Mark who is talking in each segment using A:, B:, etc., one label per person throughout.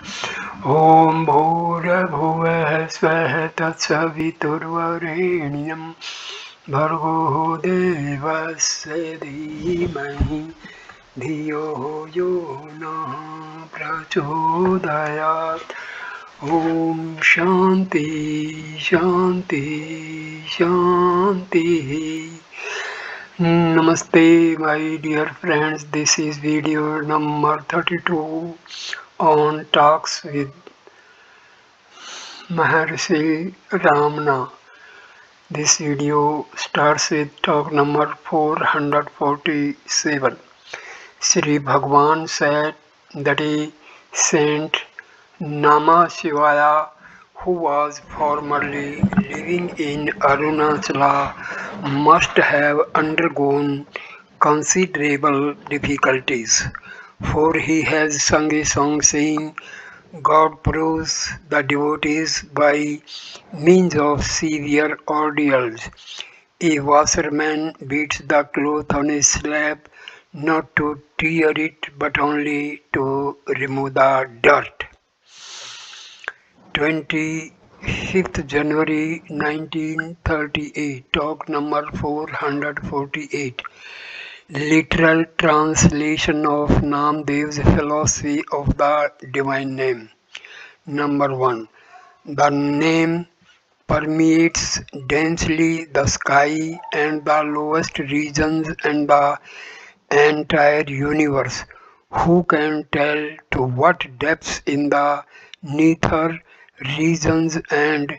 A: ॐ भूर्भुवः स्वः तत्सवितुर्वरेण्यं भर्गो देवस्य धीमहि धियो यो नः प्रचोदयात् ॐ शान्ति शान्ति शान्तिः. Namaste, my dear friends. This is video number 32 on Talks with Maharshi Ramana. This video starts with talk number 447. Sri Bhagwan said that a saint Nama Shivaya who was formerly living in Arunachala must have undergone considerable difficulties, for he has sung a song saying, God proves the devotees by means of severe ordeals. A washerman beats the cloth on a slab not to tear it but only to remove the dirt. 25th January 1938, talk number 448. Literal translation of Namdev's philosophy of the divine name. Number 1. The name permeates densely the sky and the lowest regions and the entire universe. Who can tell to what depths in the nether regions and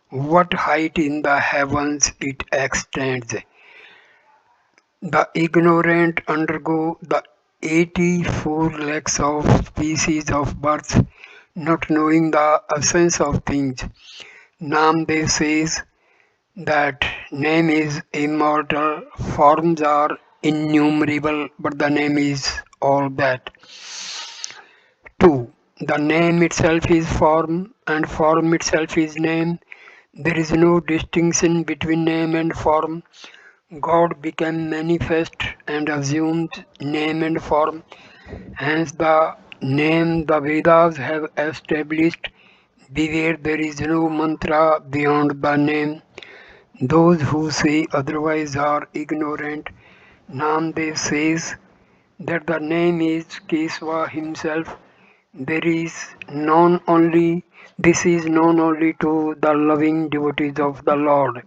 A: what height in the heavens it extends? The ignorant undergo the 84 lakhs of species of birth, not knowing the essence of things. Namdev says that name is immortal, forms are innumerable, but the name is all that. 2. The name itself is form, and form itself is name. There is no distinction between name and form. God became manifest and assumed name and form. Hence the name the Vedas have established. Beware, there is no mantra beyond the name. Those who say otherwise are ignorant. Namdev says that the name is Kesava himself. This is known only to the loving devotees of the Lord.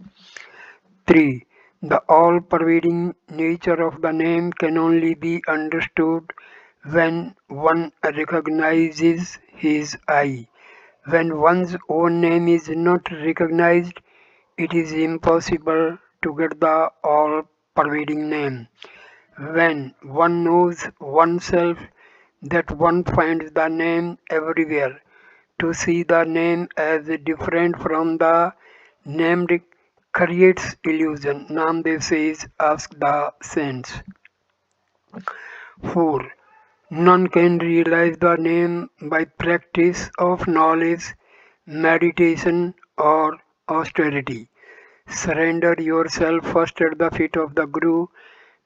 A: 3. The all-pervading nature of the name can only be understood when one recognizes his I. When one's own name is not recognized, it is impossible to get the all-pervading name. When one knows oneself, that one finds the name everywhere. To see the name as different from the named creates illusion. Namdev says, ask the saints. 4. None can realize the name by practice of knowledge, meditation, or austerity. Surrender yourself first at the feet of the Guru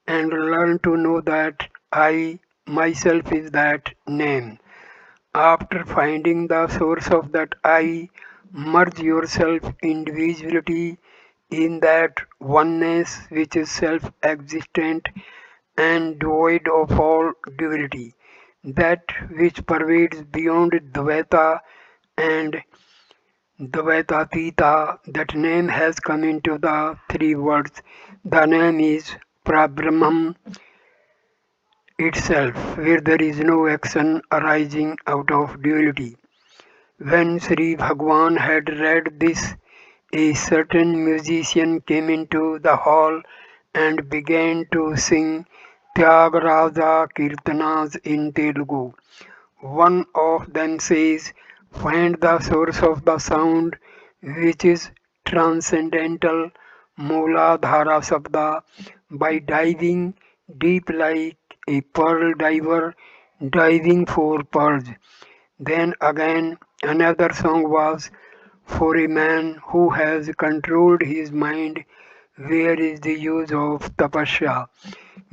A: and learn to know that I myself is that name. After finding the source of that I, merge yourself individuality in that oneness which is self-existent and devoid of all duality, that which pervades beyond Dvaita and Dvaitatita. That name has come into the three words. The name is Prabrahman itself, where there is no action arising out of duality. When Sri Bhagwan had read this, a certain musician came into the hall and began to sing Tyagaraja Kirtanas in Telugu. One of them says, find the source of the sound which is transcendental, Mooladhara Sabda, by diving deep like a pearl diver diving for pearls. Then again another song was for a man who has controlled his mind. Where is the use of tapasya?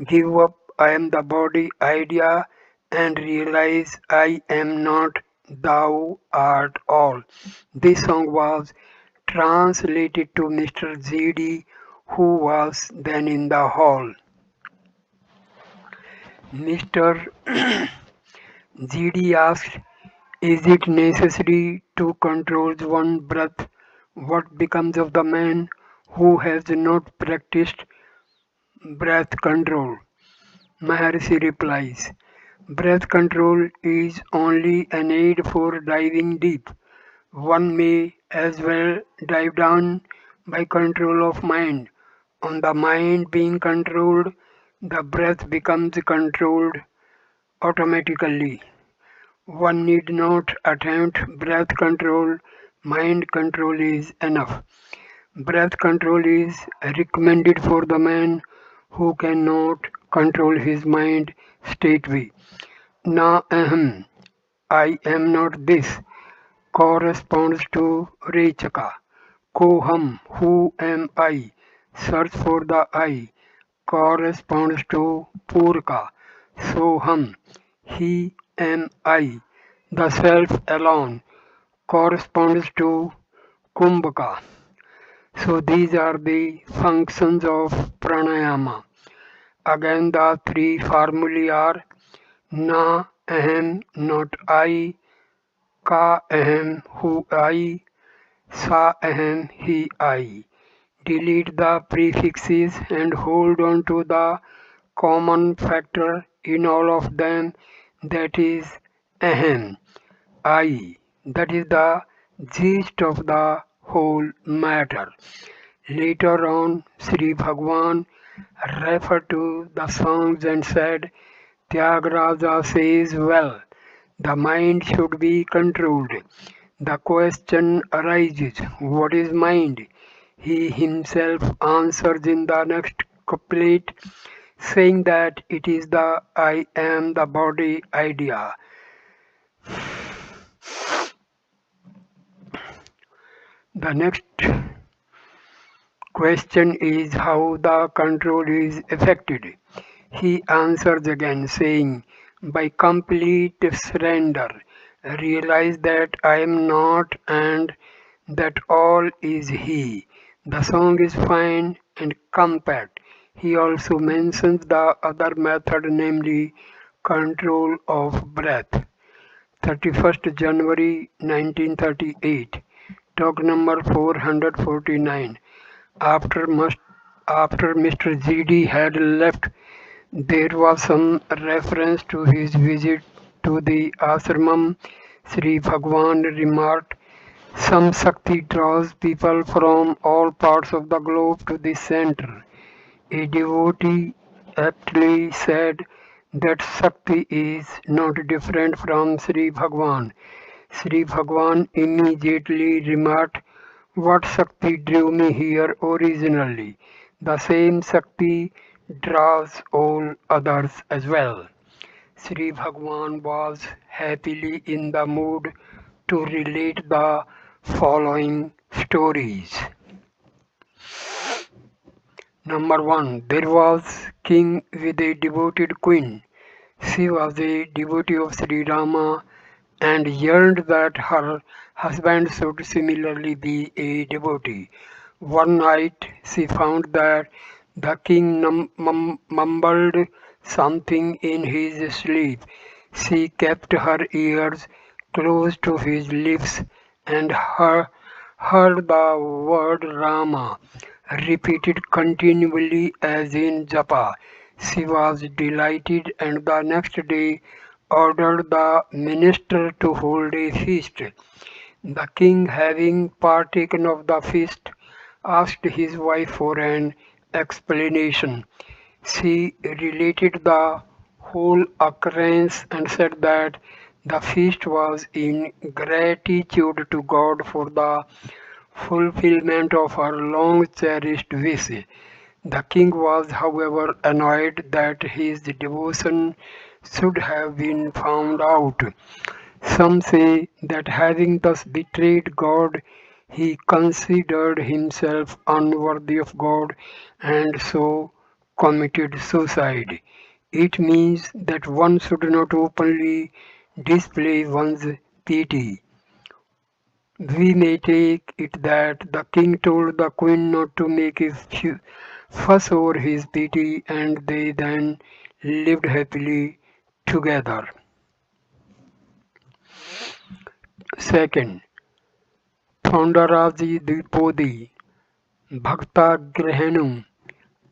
A: Give up I am the body idea and realize I am not Thou art all. This song was translated to Mr. ZD, who was then in the hall. Mr. ZD asked, is it necessary to control one breath? What becomes of the man who has not practiced breath control? Maharshi replies, breath control is only an aid for diving deep. One may as well dive down by control of mind. On the mind being controlled, the breath becomes controlled automatically. One need not attempt breath control, mind control is enough. Breath control is recommended for the man who cannot control his mind straightway. Na ahem, I am not this, corresponds to Rechaka. Koham, who am I? Search for the I, corresponds to Purka. Soham, he am I. The self alone corresponds to Kumbhaka. So these are the functions of pranayama. Again the three formulae are na ahem not I, ka ahem who I, sa ahem he I. Delete the prefixes and hold on to the common factor in all of them, that is ahem, I. That is the gist of the whole matter. Later on, Sri Bhagwan referred to the songs and said, Tyagaraja says, well, the mind should be controlled. The question arises, what is mind? He himself answers in the next couplet, saying that it is the I am the body idea. The next question is how the control is effected. He answers again, saying, by complete surrender, realize that I am not and that all is He. The song is fine and compact. He also mentions the other method, namely control of breath. 31st January 1938, talk number 449. After Mr. GD had left, there was some reference to his visit to the ashramam. Sri Bhagwan remarked, some Shakti draws people from all parts of the globe to the center. A devotee aptly said that Shakti is not different from Sri Bhagwan. Sri Bhagwan immediately remarked, what Shakti drew me here originally? The same Shakti draws all others as well. Sri Bhagwan was happily in the mood to relate the following stories. Number 1. There was king with a devoted queen. She was a devotee of Sri Rama and yearned that her husband should similarly be a devotee. One night she found that the king mumbled something in his sleep. She kept her ears close to his lips and heard the word Rama repeated continually as in Japa. She was delighted and the next day ordered the minister to hold a feast. The king, having partaken of the feast, asked his wife for an explanation. She related the whole occurrence and said that the feast was in gratitude to God for the fulfillment of her long cherished wish. The king was, however, annoyed that his devotion should have been found out. Some say that having thus betrayed God, he considered himself unworthy of God and so committed suicide. It means that one should not openly display one's pity. We may take it that the king told the queen not to make a fuss over his pity, and they then lived happily together. Second, Thondaraji Dipodi, Bhakta Grahanum,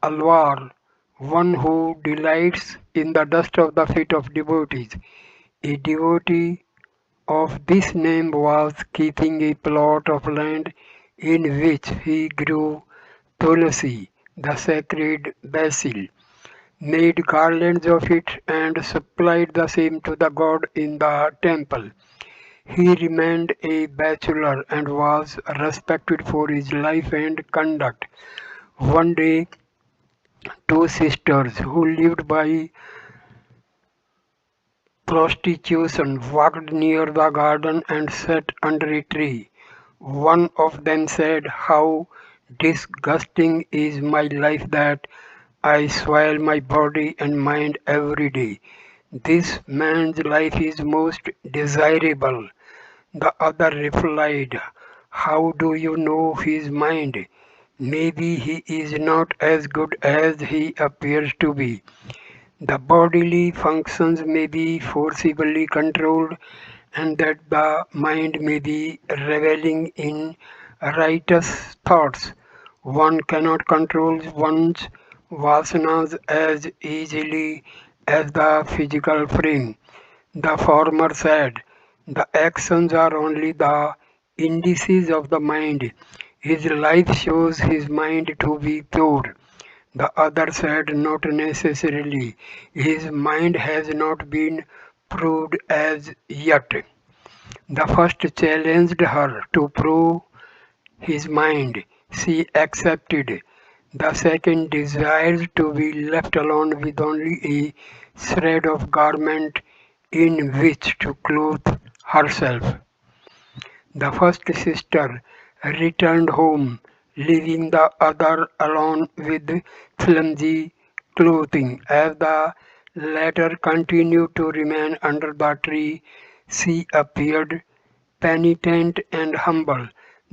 A: Alwar, one who delights in the dust of the feet of devotees. A devotee of this name was keeping a plot of land in which he grew tulsi, the sacred basil, made garlands of it, and supplied the same to the god in the temple. He remained a bachelor and was respected for his life and conduct. One day, two sisters who lived by prostitution walked near the garden and sat under a tree. One of them said, "How disgusting is my life that I soil my body and mind every day. This man's life is most desirable." The other replied, "How do you know his mind? Maybe he is not as good as he appears to be. The bodily functions may be forcibly controlled, and that the mind may be reveling in righteous thoughts. One cannot control one's vasanas as easily as the physical frame." The former said, "The actions are only the indices of the mind. His life shows his mind to be pure." The other said, "Not necessarily. His mind has not been proved as yet." The first challenged her to prove his mind. She accepted. The second desired to be left alone with only a shred of garment in which to clothe herself. The first sister returned home, leaving the other alone with flimsy clothing. As the latter continued to remain under the tree, she appeared penitent and humble.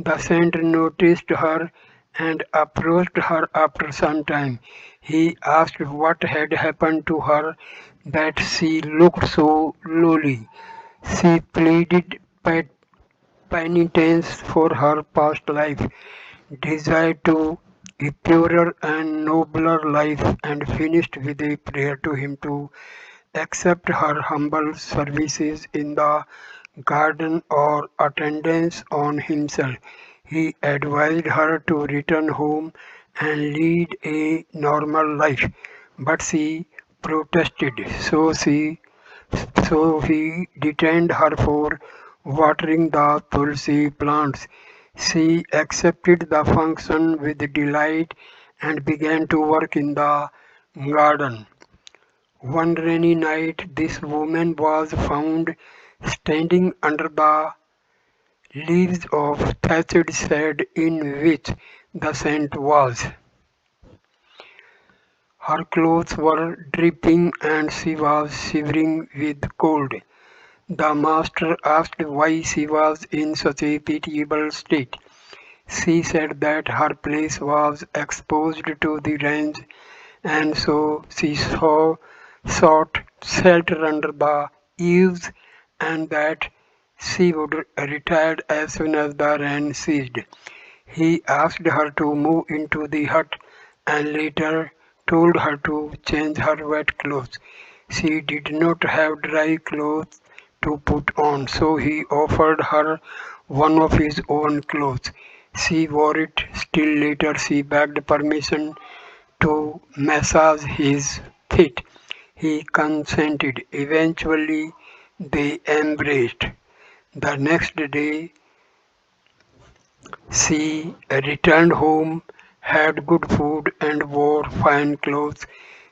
A: The saint noticed her and approached her after some time. He asked what had happened to her that she looked so lowly. She pleaded penitence for her past life, desired to a purer and nobler life, and finished with a prayer to him to accept her humble services in the garden or attendance on himself. He advised her to return home and lead a normal life, but she protested, so he detained her for watering the tulsi plants. She accepted the function with delight and began to work in the garden. One rainy night, this woman was found standing under the leaves of thatched shed in which the saint was. Her clothes were dripping and she was shivering with cold. The master asked why she was in such a pitiable state. She said that her place was exposed to the rains, and so she sought shelter under the eaves, and that she would retire as soon as the rain ceased. He asked her to move into the hut and later told her to change her wet clothes. She did not have dry clothes to put on, so he offered her one of his own clothes. She wore it. Still later, she begged permission to massage his feet. He consented. Eventually, they embraced. The next day, she returned home, had good food, and wore fine clothes.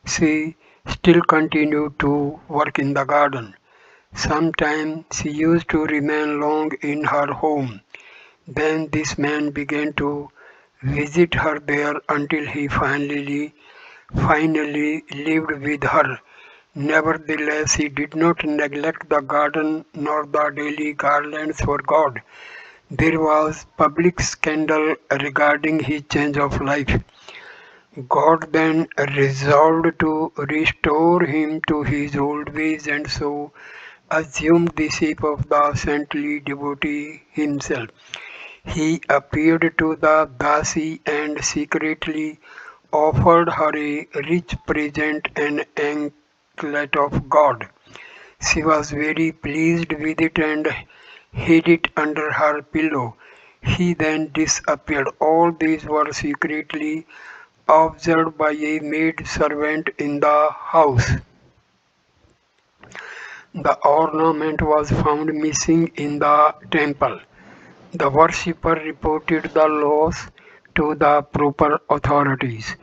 A: She still continued to work in the garden. Sometimes she used to remain long in her home. Then this man began to visit her there until he finally lived with her. Nevertheless, he did not neglect the garden nor the daily garlands for God. There was public scandal regarding his change of life. God then resolved to restore him to his old ways and so assumed the shape of the saintly devotee himself. He appeared to the Dasi and secretly offered her a rich present, an anklet of gold. She was very pleased with it and hid it under her pillow. He then disappeared. All these were secretly observed by a maid servant in the house. The ornament was found missing in the temple. The worshipper reported the loss to the proper authorities.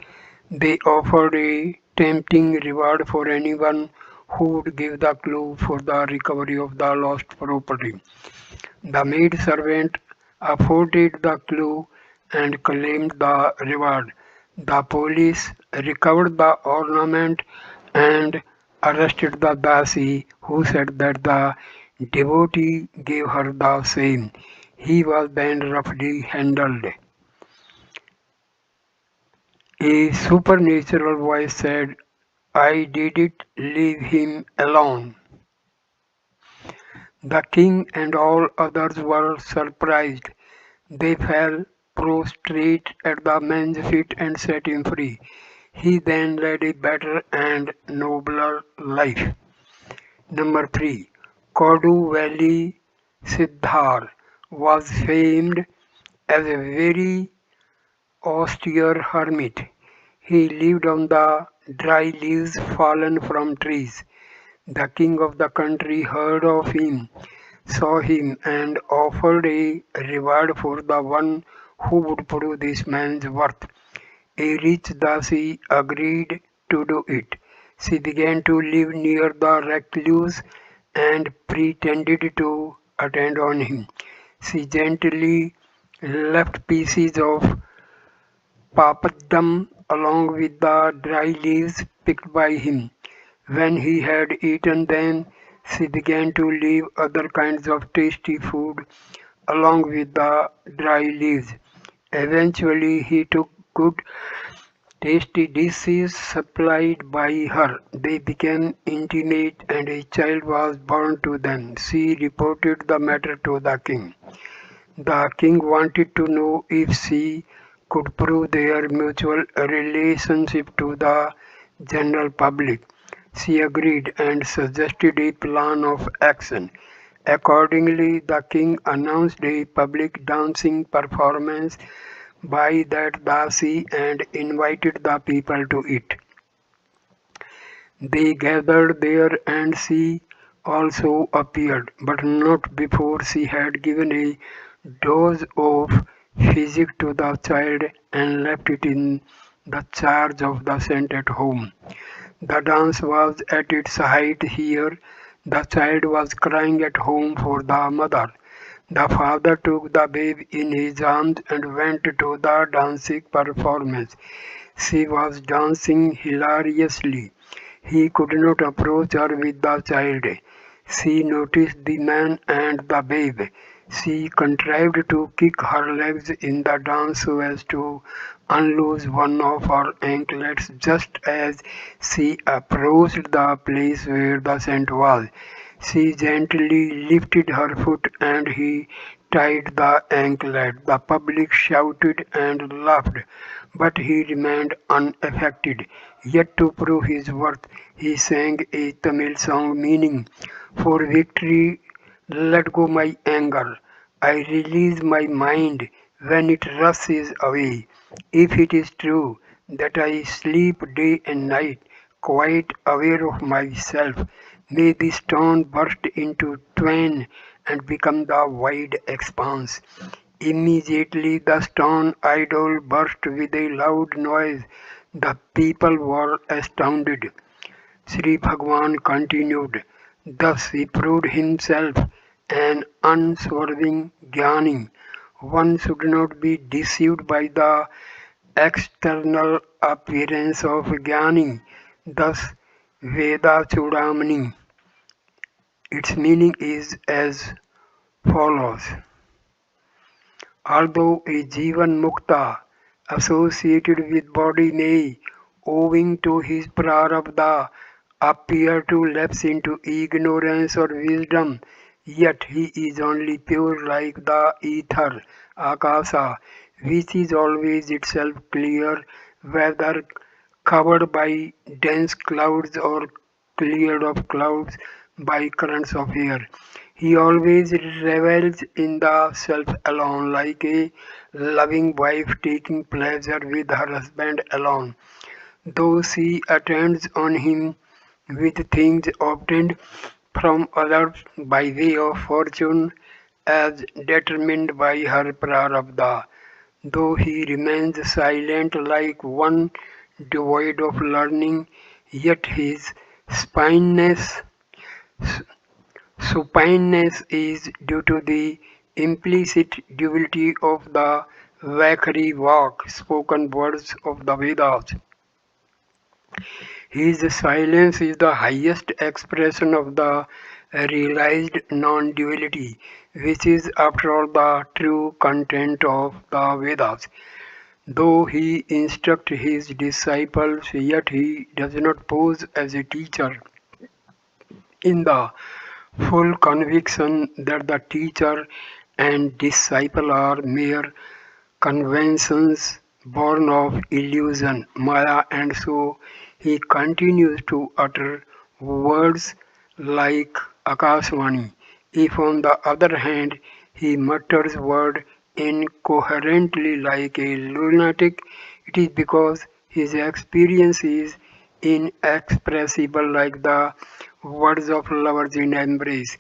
A: They offered a tempting reward for anyone who would give the clue for the recovery of the lost property. The maid servant afforded the clue and claimed the reward. The police recovered the ornament and arrested the Dasi, who said that the devotee gave her the same. He was then roughly handled. A supernatural voice said, I did it, leave him alone. The king and all others were surprised. They fell prostrate at the man's feet and set him free. He then led a better and nobler life. Number 3. Kodu Valley Siddhar was famed as a very austere hermit. He lived on the dry leaves fallen from trees. The king of the country heard of him, saw him, and offered a reward for the one who would prove this man's worth. A rich Dasi agreed to do it. She began to live near the recluse and pretended to attend on him. She gently left pieces of papadum along with the dry leaves picked by him. When he had eaten them, she began to leave other kinds of tasty food along with the dry leaves. Eventually, he took good tasty dishes supplied by her. They became intimate and a child was born to them. She reported the matter to the king. The king wanted to know if she could prove their mutual relationship to the general public. She agreed and suggested a plan of action. Accordingly, the king announced a public dancing performance by that Dasi and invited the people to it. They gathered there and she also appeared, but not before she had given a dose of physic to the child and left it in the charge of the saint at home. The dance was at its height here. The child was crying at home for the mother. The father took the babe in his arms and went to the dancing performance. She was dancing hilariously. He could not approach her with the child. She noticed the man and the babe. She contrived to kick her legs in the dance so as to unloose one of her anklets just as she approached the place where the saint was. She gently lifted her foot and he tied the anklet. The public shouted and laughed, but he remained unaffected. Yet to prove his worth, he sang a Tamil song meaning, for victory, let go my anger. I release my mind when it rushes away. If it is true that I sleep day and night, quite aware of myself, may the stone burst into twain and become the wide expanse. Immediately the stone idol burst with a loud noise. The people were astounded. Sri Bhagwan continued, thus he proved himself an unswerving Jnani. One should not be deceived by the external appearance of Jnani. Thus Veda Chudamani. Its meaning is as follows. Although a Jivan Mukta associated with body may, owing to his prarabdha, appear to lapse into ignorance or wisdom, yet he is only pure like the ether, akasa, which is always itself clear, whether covered by dense clouds or cleared of clouds by currents of air. He always revels in the self alone, like a loving wife taking pleasure with her husband alone. Though she attends on him with things obtained from others by way of fortune as determined by her prarabdha, though he remains silent like one devoid of learning, yet his spineless supineness is due to the implicit duality of the Vakari Vak, spoken words of the Vedas. His silence is the highest expression of the realized non-duality, which is after all the true content of the Vedas. Though he instructs his disciples, yet he does not pose as a teacher in the full conviction that the teacher and disciple are mere conventions born of illusion, Maya, and so he continues to utter words like Akasvani. If, on the other hand, he mutters words incoherently like a lunatic, it is because his experience is inexpressible like the words of lovers in embrace.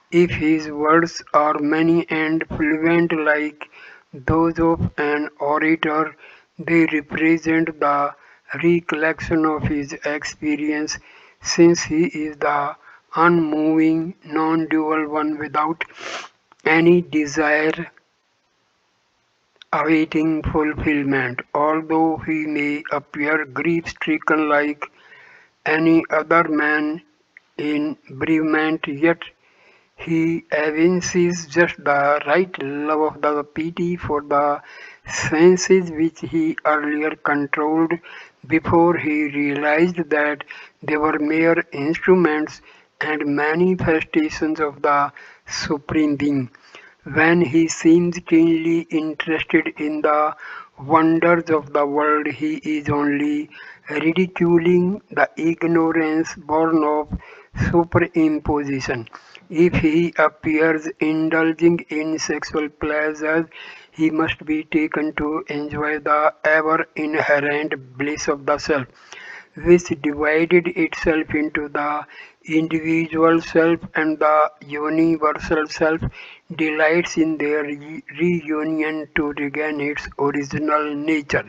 A: If his words are many and fluent like those of an orator, they represent the recollection of his experience, since he is the unmoving, non-dual one without any desire awaiting fulfillment. Although he may appear grief-stricken like any other man in bereavement, yet he evinces just the right love of the pity for the senses which he earlier controlled before he realized that they were mere instruments and manifestations of the Supreme Being. When he seems keenly interested in the wonders of the world, he is only ridiculing the ignorance born of superimposition. If he appears indulging in sexual pleasures, he must be taken to enjoy the ever inherent bliss of the self, which divided itself into the individual self and the universal self, delights in their reunion to regain its original nature.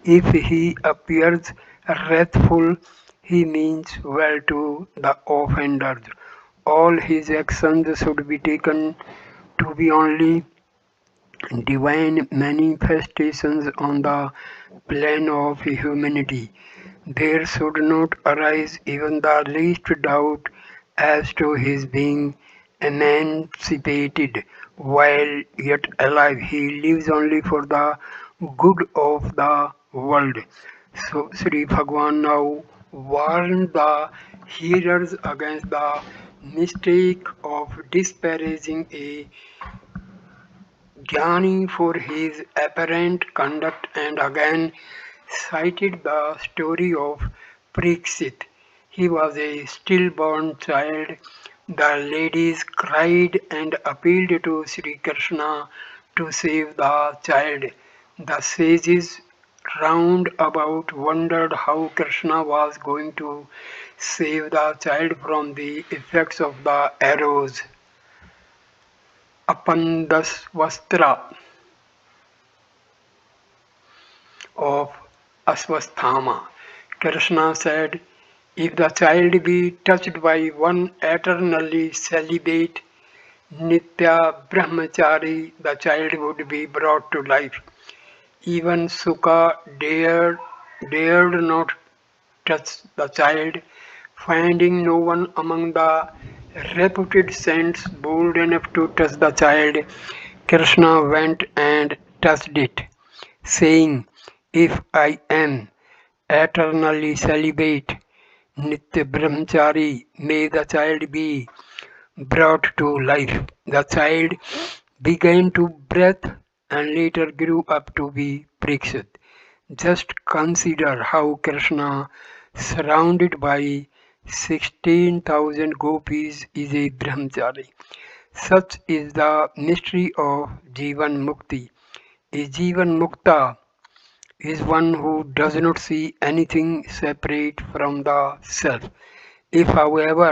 A: If he appears wrathful, he means well to the offenders. All his actions should be taken to be only divine manifestations on the plane of humanity. There should not arise even the least doubt as to his being emancipated while yet alive. He lives only for the good of the world. So Sri Bhagwan now warned the hearers against the mistake of disparaging a Jnani for his apparent conduct and again cited the story of Parikshit. He was a stillborn child. The ladies cried and appealed to Sri Krishna to save the child. The sages round about wondered how Krishna was going to save the child from the effects of the arrows. Apandasvastra of Aswasthama. Krishna said, if the child be touched by one eternally celibate Nitya Brahmachari, the child would be brought to life. Even Sukha dared not touch the child, Finding no one among the reputed saints bold enough to touch the child, Krishna went and touched it, saying, "If I am eternally celibate, Nitya Brahmachari, may the child be brought to life." The child began to breathe and later grew up to be Parikshit. Just consider how Krishna, surrounded by 16,000 gopis, is a brahmachari. Such is the mystery of Jivan Mukti. A Jivan Mukta is one who does not see anything separate from the self. If, however,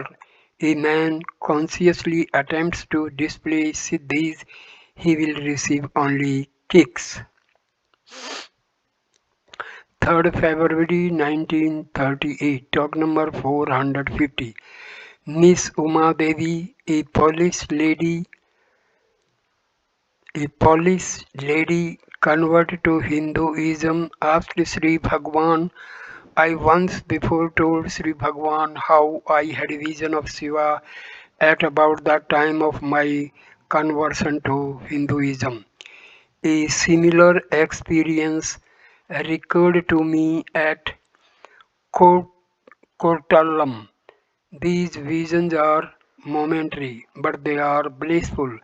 A: a man consciously attempts to display siddhis, he will receive only kicks. 3rd February 1938, talk number 450. Miss Uma Devi, a Polish lady converted to Hinduism, asked Sri Bhagwan, "I once before told Sri Bhagwan how I had a vision of Shiva at about the time of my conversion to Hinduism. A similar experience recurred to me at Kot- Kottalam. These visions are momentary, but they are blissful.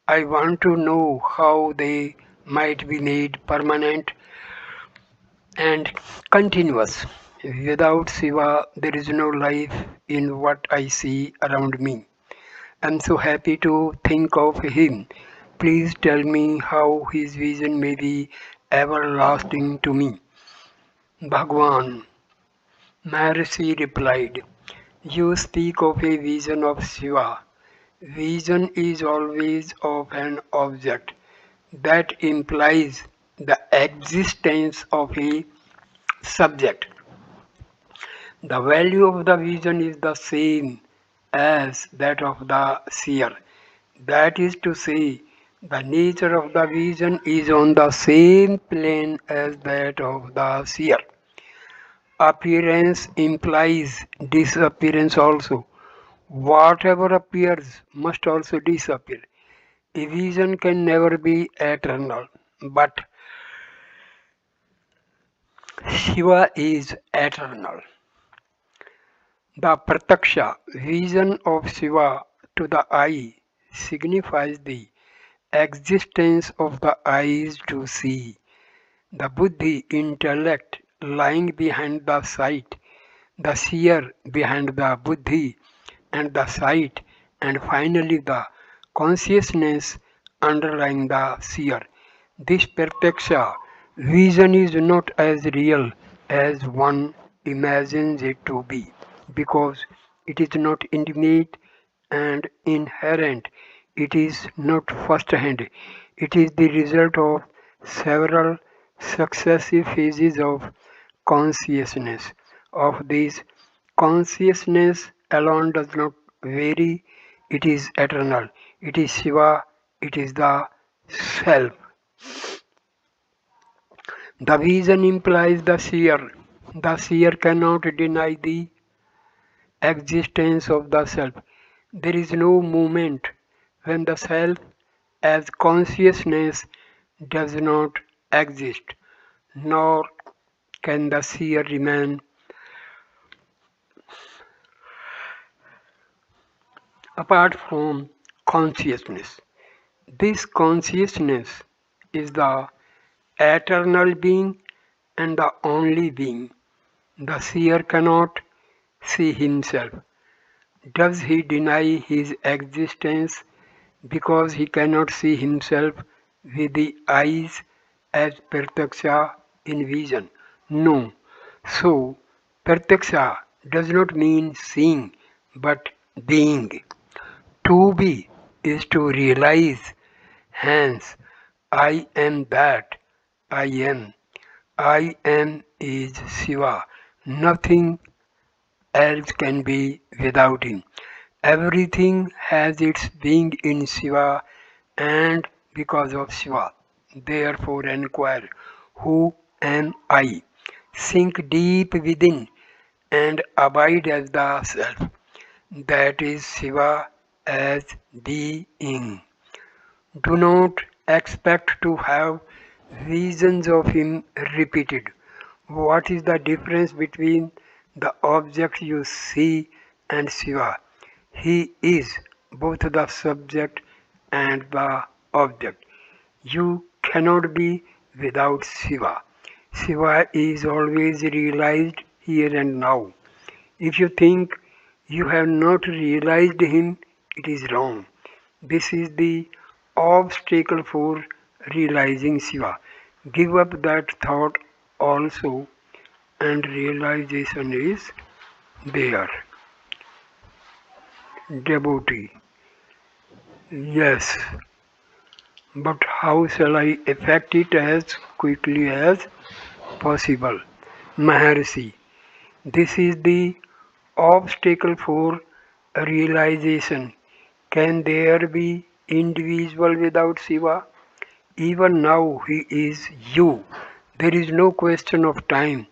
A: I want to know how they might be made permanent and continuous. Without Shiva, there is no life in what I see around me. I'm so happy to think of him. Please tell me how his vision may be everlasting to me." Bhagwan, Maharshi replied, "You speak of a vision of Shiva. Vision is always of an object. That implies the existence of a subject. The value of the vision is the same as that of the seer. That is to say, the nature of the vision is on the same plane as that of the seer. Appearance implies disappearance also. Whatever appears must also disappear. A vision can never be eternal, but Shiva is eternal. The Prataksha vision of Shiva to the eye signifies the existence of the eyes to see, the buddhi intellect lying behind the sight, the seer behind the buddhi and the sight, and finally the consciousness underlying the seer. This Prataksha vision is not as real as one imagines it to be, because it is not intimate and inherent. It is not first hand. It is the result of several successive phases of consciousness. Of these, consciousness alone does not vary, it is eternal. It is Shiva, it is the self. The vision implies the seer. The seer cannot deny the existence of the self. There is no moment when the self as consciousness does not exist, nor can the seer remain apart from consciousness. This consciousness is the eternal being and the only being. The seer cannot see himself. Does he deny his existence because he cannot see himself with the eyes as Pratyaksha in vision? No. So, Pratyaksha does not mean seeing but being. To be is to realize. Hence, I am that I am. I am is Shiva. Nothing else can be without him. Everything has its being in Shiva and because of Shiva. Therefore, inquire, who am I? Sink deep within and abide as the self. That is Shiva as being. Do not expect to have visions of him repeated. What is the difference between the object you see and Shiva? He is both the subject and the object. You cannot be without Shiva. Shiva is always realized here and now. If you think you have not realized him, it is wrong. This is the obstacle for realizing Shiva. Give up that thought also, and realization is there. Devotee. Yes, but how shall I effect it as quickly as possible? Maharshi. This is the obstacle for realization. Can there be individual without Shiva? Even now he is you. There is no question of time.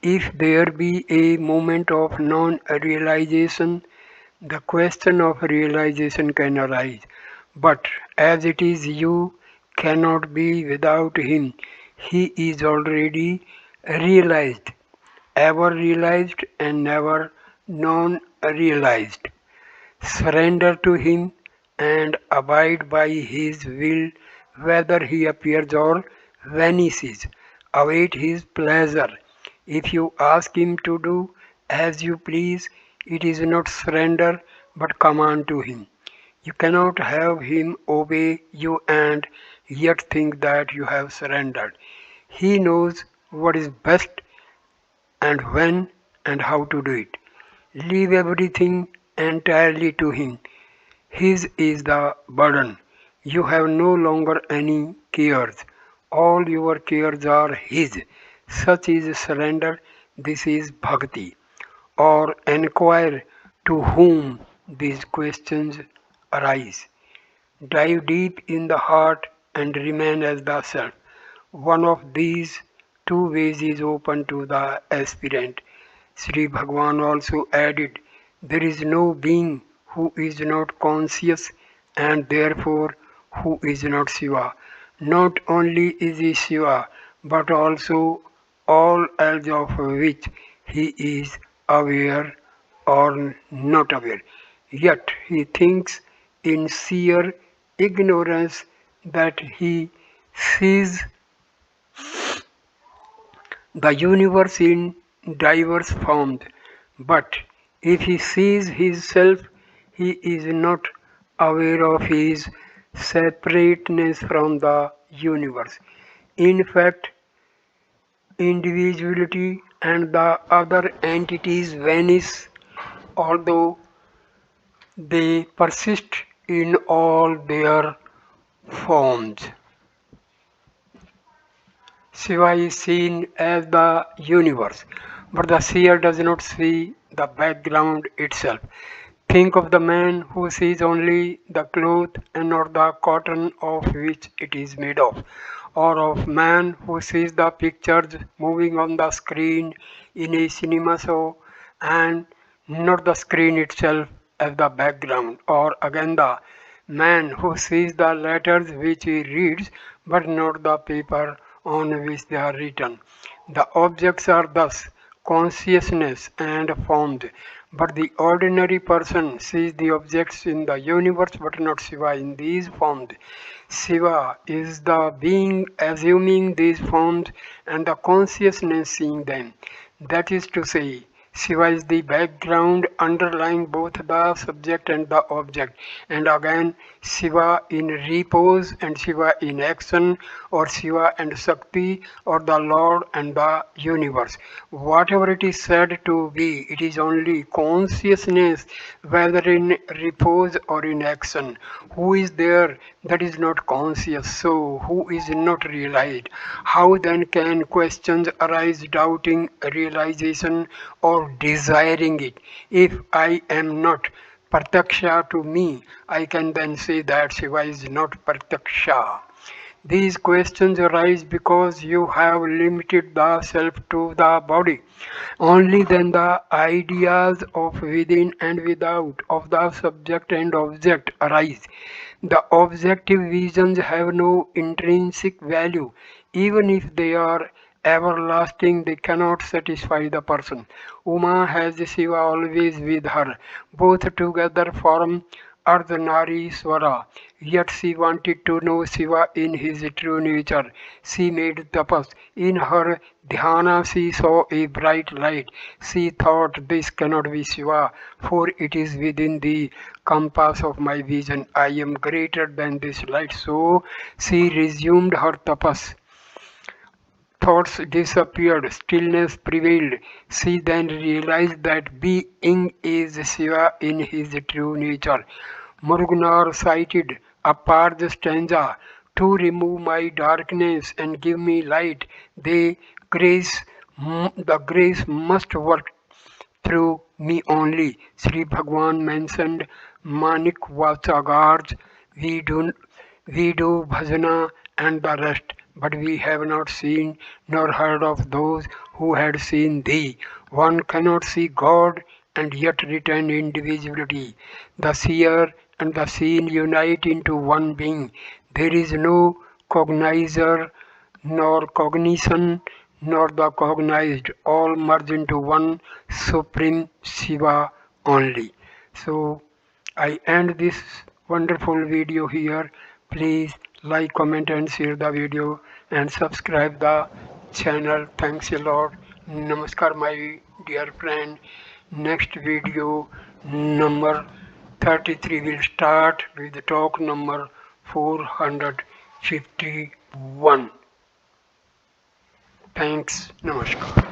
A: If there be a moment of non-realization, the question of realization can arise. But as it is, you cannot be without him. He is already realized, ever realized, and never non-realized. Surrender to him and abide by his will, whether he appears or vanishes. Await his pleasure. If you ask him to do as you please, it is not surrender but command to him. You cannot have him obey you and yet think that you have surrendered. He knows what is best and when and how to do it. Leave everything entirely to him. His is the burden. You have no longer any cares. All your cares are his. Such is surrender. This is bhakti. Or inquire to whom these questions arise. Dive deep in the heart and remain as the self. One of these two ways is open to the aspirant. Sri Bhagwan also added, there is no being who is not conscious and therefore who is not Shiva. Not only is he Shiva, but also all else of which he is aware or not aware. Yet he thinks in sheer ignorance that he sees the universe in diverse forms, but if he sees himself, he is not aware of his separateness from the universe. In fact, individuality and the other entities vanish, although they persist in all their forms. Shiva is seen as the universe, but the seer does not see the background itself. Think of the man who sees only the cloth and not the cotton of which it is made of, or of man who sees the pictures moving on the screen in a cinema show and not the screen itself as the background, or again the man who sees the letters which he reads but not the paper on which they are written. The objects are thus consciousness and formed, but the ordinary person sees the objects in the universe but not Shiva in these forms. Shiva is the being assuming these forms and the consciousness seeing them. That is to say, Shiva is the background underlying both the subject and the object, and again Shiva in repose and Shiva in action, or Shiva and Shakti, or the Lord and the universe. Whatever it is said to be, it is only consciousness, whether in repose or in action. Who is there that is not conscious? So, who is not realized? How then can questions arise doubting realization or desiring it? If I am not Pratyaksha to me, I can then say that Shiva is not Pratyaksha. These questions arise because you have limited the self to the body. Only then the ideas of within and without, of the subject and object arise. The objective visions have no intrinsic value. Even if they are everlasting, they cannot satisfy the person. Uma has Shiva always with her. Both together form Ardhanarishwara. Yet she wanted to know Shiva in his true nature. She made tapas. In her dhyana she saw a bright light. She thought, this cannot be Shiva, for it is within the compass of my vision. I am greater than this light. So she resumed her tapas. Thoughts disappeared, stillness prevailed. She then realized that being is Shiva in his true nature. Muruganar cited a Parth stanza: to remove my darkness and give me light, the grace must work through me only. Sri Bhagwan mentioned Manik Vachagars, we do, we do bhajana and the rest, but we have not seen nor heard of those who had seen thee. One cannot see God and yet retain individuality. The seer and the seen unite into one being. There is no cognizer nor cognition, nor the cognized, all merge into one supreme Shiva only. So I end this wonderful video here. Please like, comment and share the video and subscribe the channel. Thanks a lot. Namaskar my dear friend. Next video number 33 will start with talk number 451. Thanks. Namaskar.